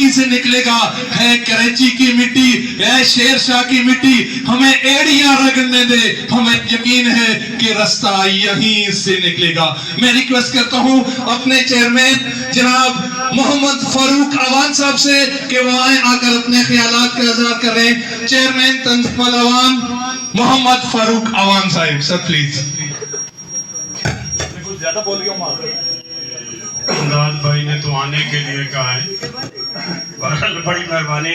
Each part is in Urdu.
یہیں سے نکلے گا. ہے کراچی کی مٹی, ہے شیر شاہ کی مٹی, ہمیں ایڑیاں رگڑنے دے, ہمیں یقین ہے کہ رستہ یہیں سے نکلے گا. میں ریکویسٹ کرتا ہوں اپنے چیئرمین جناب محمد فاروق عوان صاحب سے کہ وہ آئیں, آ کر اپنے خیالات کا اظہار کریں. چیئرمین تنظیم العوام محمد فاروق عوان صاحب, سر پلیز. کچھ زیادہ بول گیا ہوں. امداد بھائی نے تو آنے کے لیے کہا ہے, بہرحال بڑی مہربانی.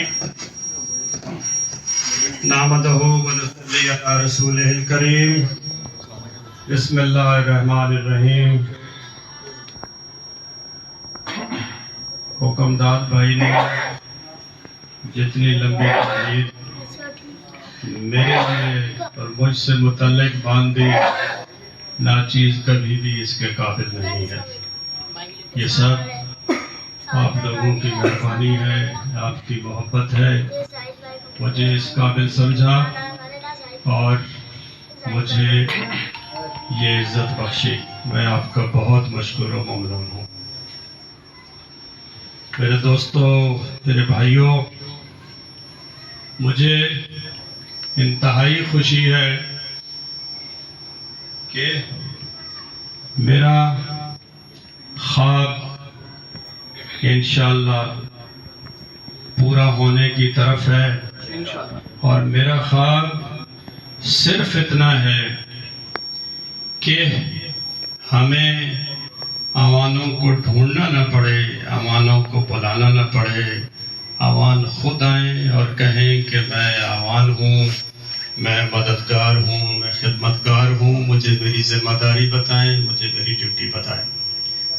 نحمدہ و نصلی علی رسولہ الکریم. بسم اللہ الرحمن الرحیم. حکمداد بھائی نے جتنی لمبی تقریر میرے لیے اور مجھ سے متعلق باندھی, ناچیز کبھی بھی اس کے قابل نہیں ہے. یہ سب آپ لوگوں کی مہربانی ہے, آپ کی محبت ہے, مجھے اس قابل سمجھا اور مجھے یہ عزت بخشی. میں آپ کا بہت مشکور و ممنون ہوں. میرے دوستوں, میرے بھائیوں, مجھے انتہائی خوشی ہے کہ میرا خواب انشاءاللہ پورا ہونے کی طرف ہے. اور میرا خواب صرف اتنا ہے کہ ہمیں عوانوں کو ڈھونڈنا نہ پڑے, عوانوں کو بلانا نہ پڑے. عوان خود آئیں اور کہیں کہ میں عوان ہوں, میں مددگار ہوں, میں خدمتگار ہوں, مجھے میری ذمہ داری بتائیں, مجھے میری ڈیوٹی بتائیں.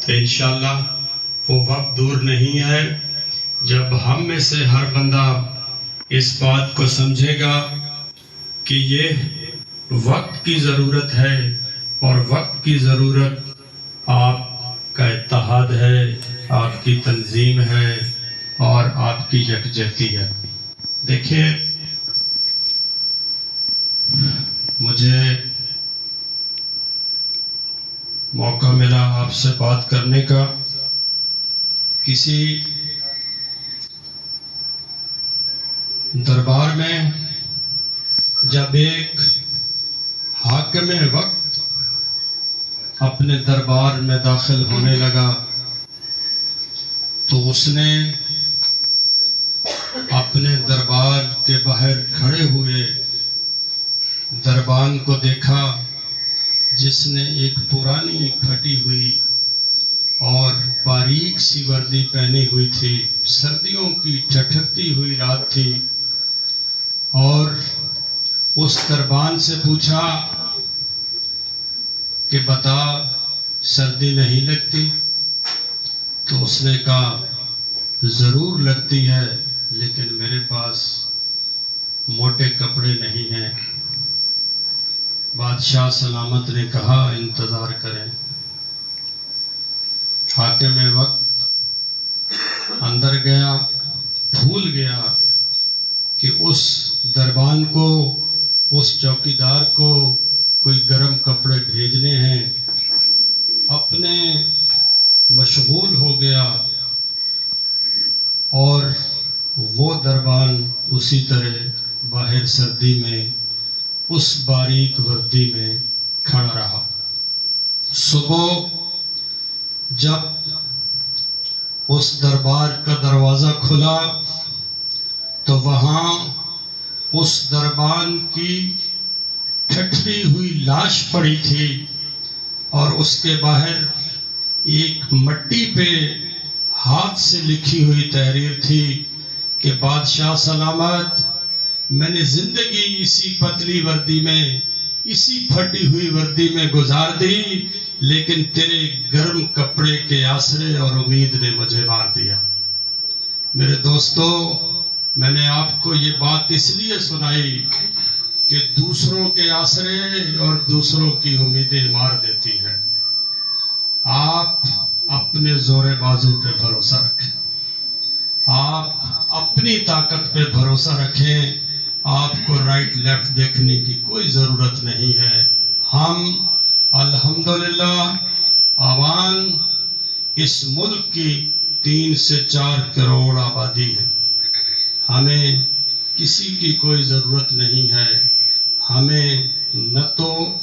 تو انشاءاللہ وہ وقت دور نہیں ہے جب ہم میں سے ہر بندہ اس بات کو سمجھے گا کہ یہ وقت کی ضرورت ہے, اور وقت کی ضرورت آپ کا اتحاد ہے, آپ کی تنظیم ہے, اور آپ کی یکجہتی ہے. دیکھیے, مجھے موقع ملا آپ سے بات کرنے کا. کسی دربار میں جب ایک حاکم وقت اپنے دربار میں داخل ہونے لگا تو اس نے اپنے دربار کے باہر کھڑے ہوئے دربان کو دیکھا جس نے ایک پرانی پھٹی ہوئی اور باریک سی وردی پہنی ہوئی تھی. سردیوں کی ٹھٹھکتی ہوئی رات تھی, اور اس دربان سے پوچھا کہ بتا سردی نہیں لگتی؟ تو اس نے کہا ضرور لگتی ہے, لیکن میرے پاس موٹے کپڑے نہیں ہیں. بادشاہ سلامت نے کہا انتظار کریں. حاکم وقت اندر گیا, بھول گیا کہ اس دربان کو, اس چوکیدار کو کوئی گرم کپڑے بھیجنے ہیں. اپنے مشغول ہو گیا, اور وہ دربان اسی طرح باہر سردی میں اس باریک وردی میں کھڑا رہا. صبح جب اس دربار کا دروازہ کھلا تو وہاں اس دربان کی ٹھٹری ہوئی لاش پڑی تھی, اور اس کے باہر ایک مٹی پہ ہاتھ سے لکھی ہوئی تحریر تھی کہ بادشاہ سلامت, میں نے زندگی اسی پتلی وردی میں, اسی پھٹی ہوئی وردی میں گزار دی, لیکن تیرے گرم کپڑے کے آسرے اور امید نے مجھے مار دیا. میرے دوستو, میں نے آپ کو یہ بات اس لیے سنائی کہ دوسروں کے آسرے اور دوسروں کی امیدیں مار دیتی ہیں. آپ اپنے زور بازو پہ بھروسہ رکھیں, آپ اپنی طاقت پہ بھروسہ رکھیں. آپ کو رائٹ لیفٹ دیکھنے کی کوئی ضرورت نہیں ہے. ہم الحمدللہ عوام اس ملک کی 3 سے 4 کروڑ آبادی آبادی ہے. ہمیں کسی کی کوئی ضرورت نہیں ہے. ہمیں نہ تو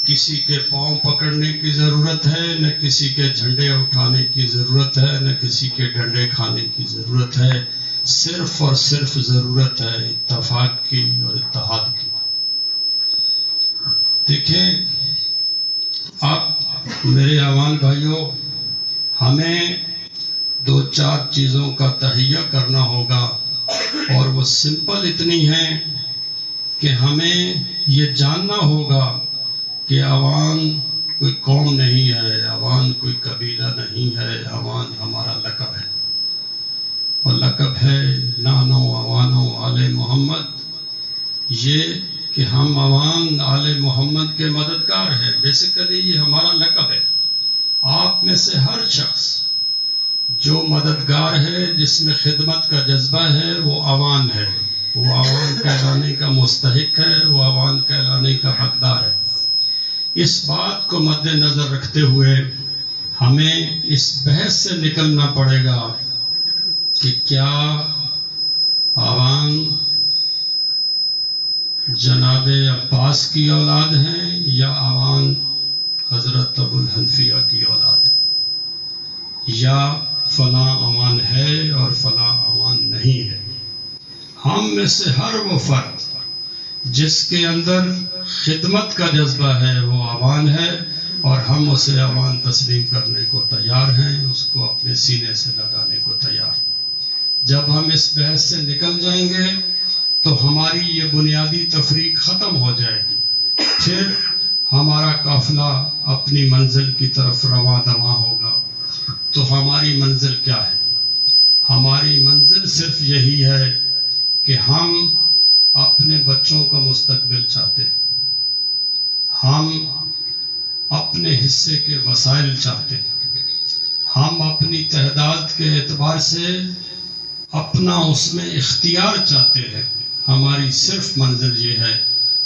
کسی کے پاؤں پکڑنے کی ضرورت ہے، نہ کسی کے جھنڈے اٹھانے کی ضرورت ہے، نہ کسی کے ڈنڈے کھانے کی ضرورت ہے. صرف اور صرف ضرورت ہے اتفاق کی اور اتحاد کی. دیکھیں آپ میرے عوام بھائیوں، ہمیں 2-4 چیزوں کا تہیہ کرنا ہوگا، اور وہ سمپل اتنی ہیں کہ ہمیں یہ جاننا ہوگا کہ عوام کوئی قوم نہیں ہے، عوام کوئی قبیلہ نہیں ہے، عوام ہمارا لقب ہے، اور لقب ہے نانو عوانو آل محمد. یہ کہ ہم عوام آل محمد کے مددگار ہیں، بیسیکلی یہ ہمارا لقب ہے. آپ میں سے ہر شخص جو مددگار ہے، جس میں خدمت کا جذبہ ہے، وہ عوام ہے، وہ عوام کہلانے کا مستحق ہے، وہ عوام کہلانے کا حقدار ہے. اس بات کو مد نظر رکھتے ہوئے ہمیں اس بحث سے نکلنا پڑے گا کہ کیا عوام جناب عباس کی اولاد ہیں یا عوام حضرت ابو الحنفیہ کی اولاد ہے، یا فلاں عوام ہے اور فلاں عوام نہیں ہے. ہم میں سے ہر وہ فرد جس کے اندر خدمت کا جذبہ ہے وہ عوام ہے، اور ہم اسے عوام تسلیم کرنے کو تیار ہیں، اس کو اپنے سینے سے لگانے کو تیار. جب ہم اس بحث سے نکل جائیں گے تو ہماری یہ بنیادی تفریق ختم ہو جائے گی. پھر ہمارا قافلہ اپنی منزل کی طرف رواں دواں ہوگا. تو ہماری منزل کیا ہے؟ ہماری منزل صرف یہی ہے کہ ہم اپنے بچوں کا مستقبل چاہتے ہیں، ہم اپنے حصے کے وسائل چاہتے ہیں، ہم اپنی تعداد کے اعتبار سے اپنا اس میں اختیار چاہتے ہیں. ہماری صرف منزل یہ ہے،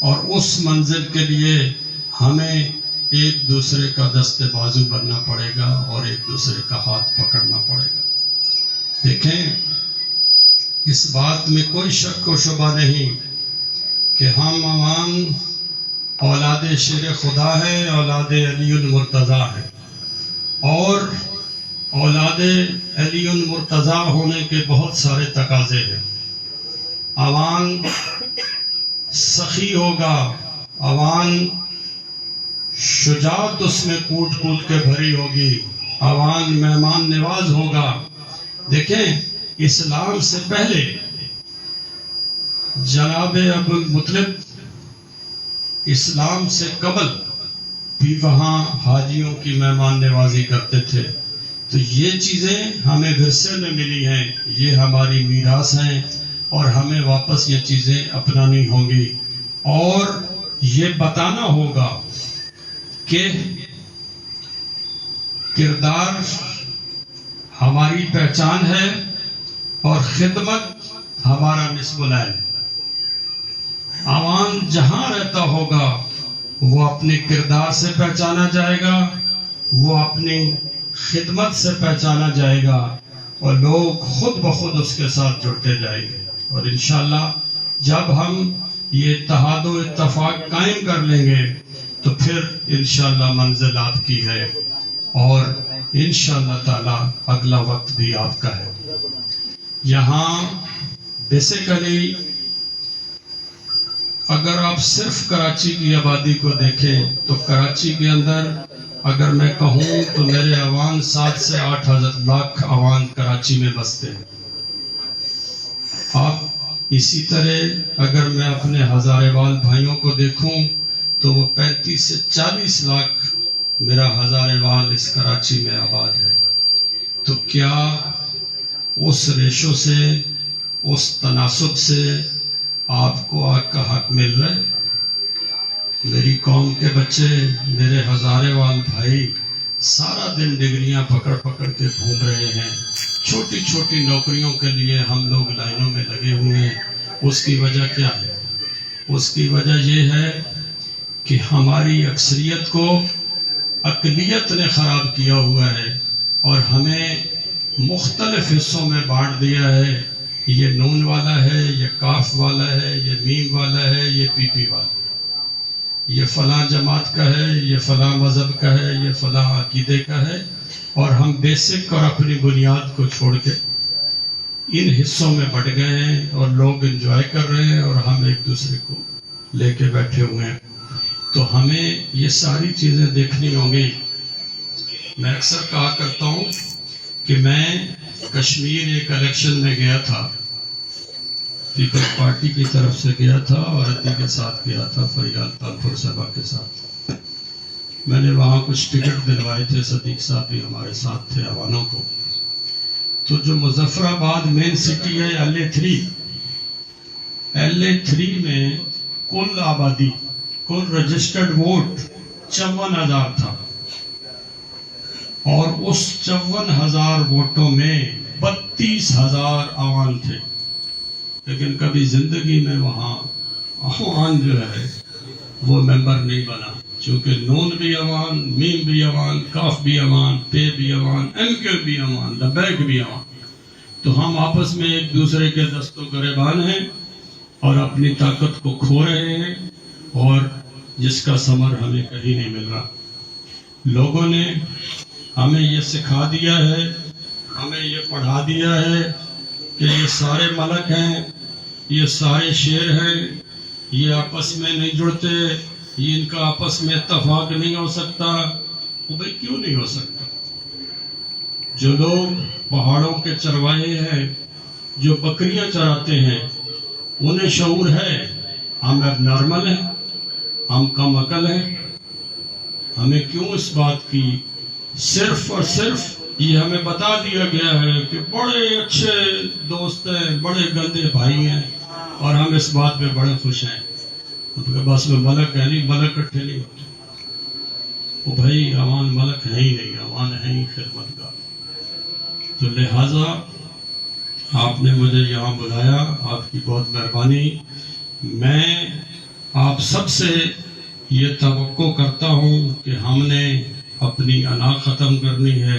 اور اس منزل کے لیے ہمیں ایک دوسرے کا دست بازو بننا پڑے گا اور ایک دوسرے کا ہاتھ پکڑنا پڑے گا. دیکھیں، اس بات میں کوئی شک و شبہ نہیں کہ ہم عوام اولاد شیر خدا ہیں، اولاد علی المرتضیٰ ہیں، اور اولاد علی المرتضیٰ ہونے کے بہت سارے تقاضے ہیں. عوام سخی ہوگا، عوام شجاعت اس میں کوٹ کوٹ کے بھری ہوگی، عوام مہمان نواز ہوگا. دیکھیں، اسلام سے پہلے جناب ابو المطلب، اسلام سے قبل بھی وہاں حاجیوں کی مہمان نوازی کرتے تھے. تو یہ چیزیں ہمیں ورثے میں ملی ہیں، یہ ہماری میراث ہیں، اور ہمیں واپس یہ چیزیں اپنانی ہوں گی. اور یہ بتانا ہوگا کہ کردار ہماری پہچان ہے اور خدمت ہمارا نصب العین. عوام جہاں رہتا ہوگا وہ اپنے کردار سے پہچانا جائے گا، وہ اپنی خدمت سے پہچانا جائے گا، اور لوگ خود بخود اس کے ساتھ جڑتے جائیں گے. اور انشاءاللہ جب ہم یہ اتحاد و اتفاق قائم کر لیں گے تو پھر انشاءاللہ منزل آپ کی ہے، اور انشاءاللہ تعالی اگلا وقت بھی آپ کا ہے. یہاں بیسیکلی اگر آپ صرف کراچی کی آبادی کو دیکھیں تو کراچی کے اندر اگر میں کہوں تو میرے عوام 7 سے 8 لاکھ عوام کراچی میں بستے ہیں. آپ اسی طرح اگر میں اپنے ہزارے وال بھائیوں کو دیکھوں تو وہ 35 سے 40 لاکھ میرا ہزارے وال اس کراچی میں آباد ہے. تو کیا اس ریشو سے، اس تناسب سے آپ کو آگ کا حق مل رہا ہے؟ میری قوم کے بچے، میرے ہزارے وال بھائی سارا دن ڈگریاں پکڑ پکڑ کے گھوم رہے ہیں. چھوٹی چھوٹی نوکریوں کے لیے ہم لوگ لائنوں میں لگے ہوئے ہیں. اس کی وجہ کیا ہے؟ اس کی وجہ یہ ہے کہ ہماری اکثریت کو اقلیت نے خراب کیا ہوا ہے، اور ہمیں مختلف حصوں میں بانٹ دیا ہے. یہ نون والا ہے، یہ کاف والا ہے، یہ میم والا ہے، یہ پی پی والا، یہ فلاں جماعت کا ہے، یہ فلاں مذہب کا ہے، یہ فلاں عقیدے کا ہے. اور ہم بیسک اور اپنی بنیاد کو چھوڑ کے ان حصوں میں بٹ گئے ہیں اور لوگ انجوائے کر رہے ہیں اور ہم ایک دوسرے کو لے کے بیٹھے ہوئے ہیں. تو ہمیں یہ ساری چیزیں دیکھنی ہوں گی. میں اکثر کہا کرتا ہوں کہ میں کشمیر ایک الیکشن میں گیا تھا، پیپل پارٹی کی طرف سے گیا تھا اور عدی کے ساتھ گیا تھا، فریال تالپور صاحبہ کے ساتھ. میں نے وہاں کچھ ٹکٹ دلوائے تھے، صدیق صاحب بھی ہمارے ساتھ تھے عوانوں کو. تو جو مظفر آباد مین سٹی ہے LA3 میں کل آبادی، کل رجسٹرڈ ووٹ 54,000 تھا، اور اس 54,000 ووٹوں میں 32,000 عوام تھے. لیکن کبھی زندگی میں وہاں عوام جو ہے وہ ممبر نہیں بنا، چونکہ نون بھی عوام، میم بھی عوام، کاف بھی عوام، پے بھی عوام، ایم کے بھی عوام، لبیک بھی عوام. تو ہم آپس میں ایک دوسرے کے دست و گریبان ہیں اور اپنی طاقت کو کھو رہے ہیں، اور جس کا ثمر ہمیں کہیں نہیں مل رہا. لوگوں نے ہمیں یہ سکھا دیا ہے، ہمیں یہ پڑھا دیا ہے کہ یہ سارے ملک ہیں، یہ سارے شیر ہیں، یہ آپس میں نہیں جڑتے، یہ ان کا آپس میں اتفاق نہیں ہو سکتا. وہ بھائی کیوں نہیں ہو سکتا؟ جو لوگ پہاڑوں کے چرواہے ہیں، جو بکریاں چراتے ہیں، انہیں شعور ہے. ہم اب نارمل ہیں، ہم کم عقل ہیں. ہمیں کیوں اس بات کی صرف اور صرف یہ ہمیں بتا دیا گیا ہے کہ بڑے اچھے دوست ہیں، بڑے گندے بھائی ہیں، اور ہم اس بات پہ بڑے خوش ہیں. بس میں ملک ہے نہیں، ملک اکٹھے نہیں ہوتے. وہ بھائی عوام ملک ہے ہی نہیں، عوام ہے ہی خدمت گار. تو لہٰذا آپ نے مجھے یہاں بلایا، آپ کی بہت مہربانی. میں آپ سب سے یہ توقع کرتا ہوں کہ ہم نے اپنی انا ختم کرنی ہے،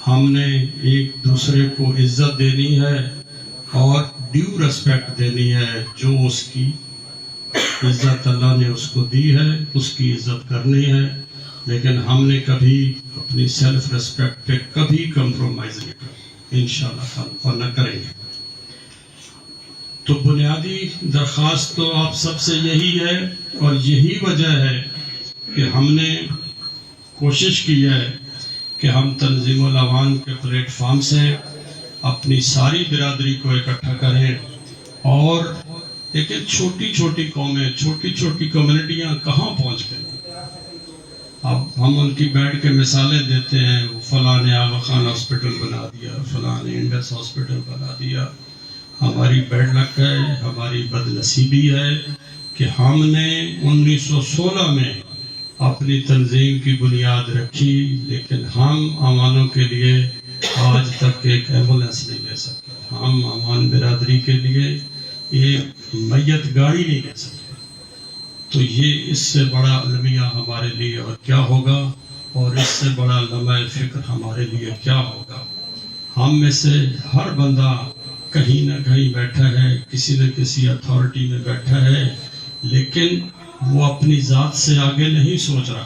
ہم نے ایک دوسرے کو عزت دینی ہے اور ڈیو ریسپیکٹ دینی ہے. جو اس کی عزت اللہ نے اس کو دی ہے، اس کی عزت کرنی ہے. لیکن ہم نے کبھی اپنی سیلف ریسپیکٹ پہ کبھی کمپرومائز نہیں کرنا، انشاءاللہ اور نہ کریں گے. تو بنیادی درخواست تو آپ سب سے یہی ہے، اور یہی وجہ ہے کہ ہم نے کوشش کی ہے کہ ہم تنظیم العوام کے پلیٹ فارم سے اپنی ساری برادری کو اکٹھا کریں. اور لیکن چھوٹی چھوٹی قومیں، چھوٹی چھوٹی کمیونٹیاں کہاں پہنچ گئی. اب ہم ان کی بیٹھ کے مثالیں دیتے ہیں، فلاں نے آغا خان ہاسپٹل بنا دیا، فلاں نے انڈس ہاسپٹل بنا دیا. ہماری بیڈ لک ہے، ہماری بد نصیبی ہے کہ ہم نے 1916 میں اپنی تنظیم کی بنیاد رکھی، لیکن ہم عوانوں کے لیے آج تک ایک ایمبولینس نہیں لے سکتے. ہم عوان برادری کے لیے ایک میت گاڑی نہیں لے سکتے. تو یہ اس سے بڑا المیہ ہمارے لیے اور کیا ہوگا، اور اس سے بڑا لمحہ فکر ہمارے لیے کیا ہوگا. ہم میں سے ہر بندہ کہیں نہ کہیں بیٹھا ہے، کسی نہ کسی اتھارٹی میں بیٹھا ہے، لیکن وہ اپنی ذات سے آگے نہیں سوچ رہا،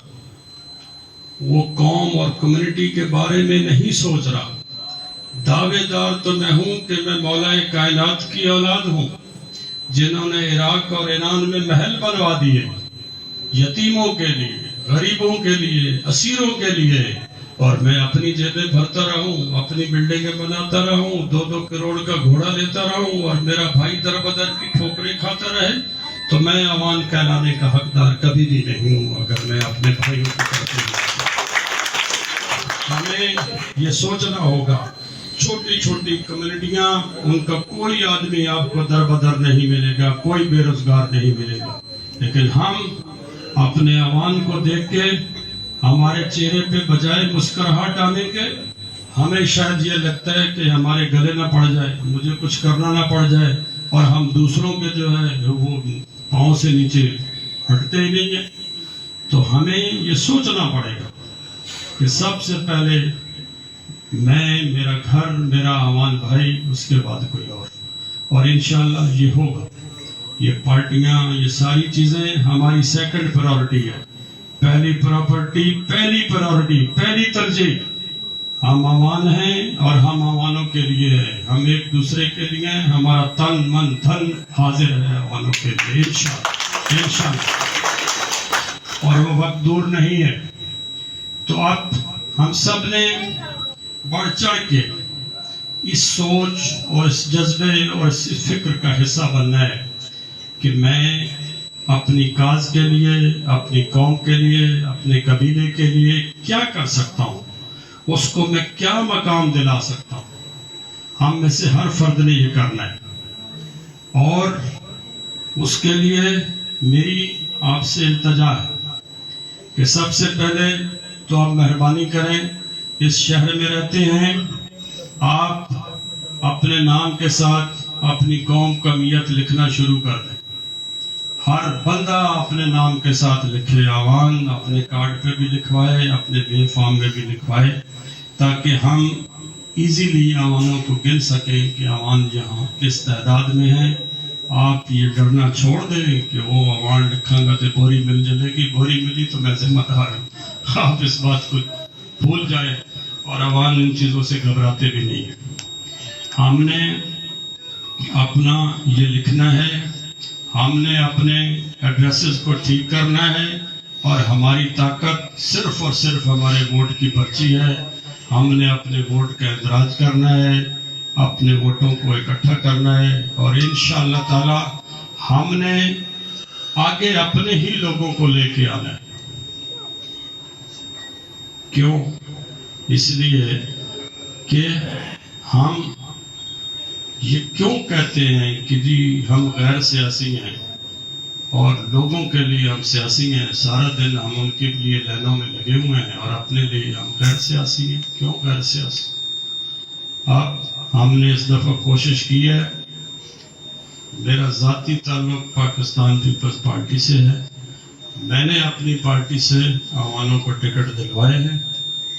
وہ قوم اور کمیونٹی کے بارے میں نہیں سوچ رہا. دعوے دار تو میں ہوں کہ میں مولا کائنات کی اولاد ہوں، جنہوں نے عراق اور ایران میں محل بنوا دیے یتیموں کے لیے، غریبوں کے لیے، اسیروں کے لیے، اور میں اپنی جیبیں بھرتا رہوں، اپنی بلڈنگیں بناتا رہوں، 2-2 کروڑ کا گھوڑا لیتا رہوں، اور میرا بھائی در بدر کی ٹھوکریں کھاتا رہے، تو میں عوام کہلانے کا حقدار کبھی بھی نہیں ہوں. اگر میں اپنے بھائیوں کی طرف ہمیں یہ سوچنا ہوگا. چھوٹی چھوٹی کمیونٹیاں، ان کا کوئی آدمی آپ کو در بدر نہیں ملے گا، کوئی بے روزگار نہیں ملے گا، لیکن ہم اپنے عوام کو دیکھ کے ہمارے چہرے پہ بجائے مسکراہٹ آنے کے، ہمیں شاید یہ لگتا ہے کہ ہمارے گلے نہ پڑ جائے، مجھے کچھ کرنا نہ پڑ جائے، اور ہم دوسروں کے جو ہے وہ پاؤں سے نیچے ہٹتے ہی نہیں ہیں. تو ہمیں یہ سوچنا پڑے گا کہ سب سے پہلے میں، میرا گھر، میرا امان بھائی، اس کے بعد کوئی اور انشاءاللہ یہ ہوگا. یہ پارٹیاں، یہ ساری چیزیں ہماری سیکنڈ پرائورٹی ہے. پہلی پرائورٹی، پہلی ترجیح ہم امان ہیں، اور ہم امانوں کے لیے ہیں. ہم ایک دوسرے کے لیے ہیں. ہمارا تن من دھن حاضر ہے امانوں کے لیے انشاءاللہ. اور وہ وقت دور نہیں ہے. تو اب ہم سب نے بڑھ چڑھ کے اس سوچ اور اس جذبے اور اس فکر کا حصہ بننا ہے کہ میں اپنی کاز کے لیے، اپنی قوم کے لیے، اپنے قبیلے کے لیے کیا کر سکتا ہوں، اس کو میں کیا مقام دلا سکتا ہوں. ہم میں سے ہر فرد نے یہ کرنا ہے. اور اس کے لیے میری آپ سے التجا ہے کہ سب سے پہلے تو آپ مہربانی کریں، اس شہر میں رہتے ہیں، آپ اپنے نام کے ساتھ اپنی قوم کا میت لکھنا شروع کر دیں. ہر بندہ اپنے نام کے ساتھ لکھے. عوان اپنے کارڈ پہ بھی لکھوائے، اپنے بے فارم میں بھی لکھوائے، تاکہ ہم ایزیلی عوانوں کو گن سکیں کہ عوان یہاں کس تعداد میں ہیں. آپ یہ ڈرنا چھوڑ دیں کہ وہ عوان لکھاں گا تو بوری مل جائے گی، بوری ملی تو میں ذمہ دار ہوں. آپ اس بات کو بھول جائیں، اور عوان ان چیزوں سے گھبراتے بھی نہیں ہیں. ہم نے اپنا یہ لکھنا ہے، ہم نے اپنے ایڈریسز کو ٹھیک کرنا ہے، اور ہماری طاقت صرف اور صرف ہمارے ووٹ کی پرچی ہے. ہم نے اپنے ووٹ کا اندراج کرنا ہے، اپنے ووٹوں کو اکٹھا کرنا ہے، اور انشاءاللہ تعالی ہم نے آگے اپنے ہی لوگوں کو لے کے آنا ہے. کیوں؟ اس لیے کہ ہم یہ کیوں کہتے ہیں کہ جی ہم غیر سیاسی ہیں اور لوگوں کے لیے ہم سیاسی ہیں. سارا دن ہم ان کے لیے لائنوں میں لگے ہوئے ہیں، اور اپنے لیے ہم غیر سیاسی ہیں. کیوں غیر سیاسی؟ اب ہم نے اس دفعہ کوشش کی ہے. میرا ذاتی تعلق پاکستان پیپلز پارٹی سے ہے. میں نے اپنی پارٹی سے عوانوں کو ٹکٹ دلوائے ہیں.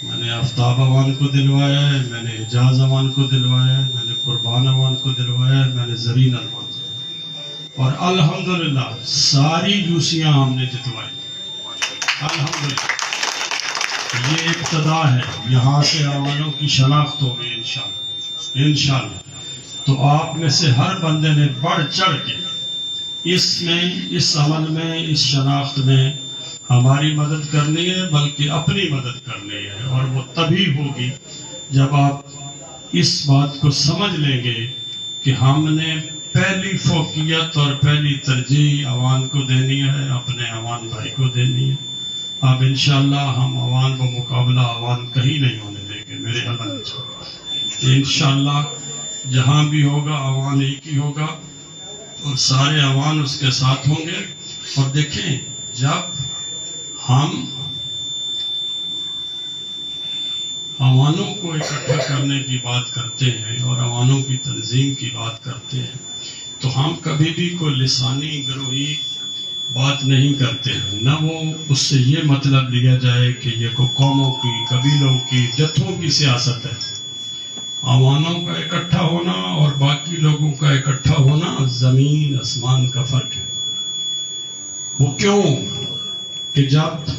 میں نے آفتاب عوان کو دلوایا ہے، میں نے اعجاز عوان کو دلوایا ہے، میں نے قربان عوان کو دلوایا ہے، میں نے زرین عوان کو دلوایا، اور الحمدللہ ساری یوسیاں ہم نے جتوائی. الحمدللہ یہ ابتدا ہے. یہاں سے عوانوں کی شناخت ہوگی انشاءاللہ. تو آپ میں سے ہر بندے نے بڑھ چڑھ کے اس عمل میں، اس شناخت میں ہماری مدد کرنی ہے، بلکہ اپنی مدد کرنی ہے. اور وہ تبھی ہوگی جب آپ اس بات کو سمجھ لیں گے کہ ہم نے پہلی فوقیت اور پہلی ترجیح عوان کو دینی ہے، اپنے عوان بھائی کو دینی ہے. اب انشاءاللہ ہم عوان کو مقابلہ عوان کہیں نہیں ہونے دیں گے. میرے عمل میں انشاءاللہ جہاں بھی ہوگا عوان ایک ہی ہوگا، اور سارے عوان اس کے ساتھ ہوں گے. اور دیکھیں، جب ہم عوانوں کو اکٹھا کرنے کی بات کرتے ہیں اور عوانوں کی تنظیم کی بات کرتے ہیں، تو ہم کبھی بھی کوئی لسانی گروہی بات نہیں کرتے ہیں. نہ وہ اس سے یہ مطلب لیا جائے کہ یہ کوئی قوموں کی، قبیلوں کی، جتھوں کی سیاست ہے. عوانوں کا اکٹھا ہونا اور باقی لوگوں کا اکٹھا ہونا زمین آسمان کا فرق ہے. وہ کیوں کہ جب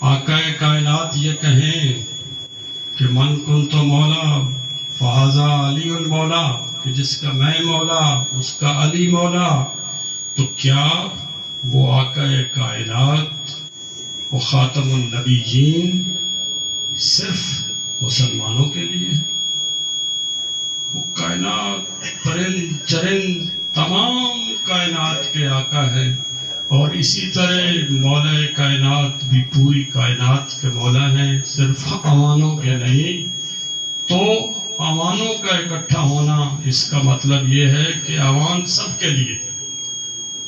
آقا کائنات یہ کہیں کہ من کنت مولا فہذا علی المولا، کہ جس کا میں مولا اس کا علی مولا، تو کیا وہ آقا کائنات وہ خاتم النبیین صرف مسلمانوں کے لیے؟ وہ کائنات پرند چرند تمام کائنات کے آقا ہے، اور اسی طرح مولا کائنات بھی پوری کائنات کے مولا ہیں، صرف عوانوں کے نہیں. تو عوانوں کا اکٹھا ہونا، اس کا مطلب یہ ہے کہ عوان سب کے لیے،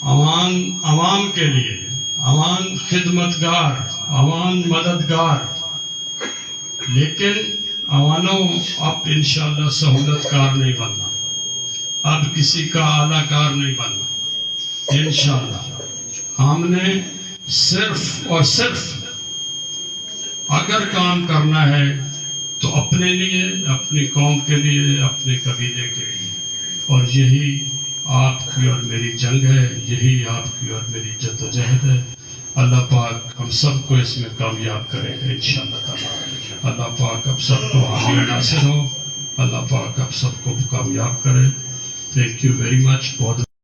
عوان عوام کے لیے، عوان خدمتگار، عوان مددگار. لیکن عوانوں اب انشاءاللہ سہولت کار نہیں بننا، اب کسی کا اعلیٰ کار نہیں بننا. انشاءاللہ ہم نے صرف اور صرف اگر کام کرنا ہے تو اپنے لیے، اپنی قوم کے لیے، اپنے قبیلے کے لیے. اور یہی آپ کی اور میری جنگ ہے، یہی آپ کی اور میری جدوجہد ہے. اللہ پاک ہم سب کو اس میں کامیاب کرے گا انشاءاللہ تعالی. اللہ پاک اب سب کو حامی ناصر ہو. اللہ پاک اب سب کو کامیاب کرے. Thank you very much. بہت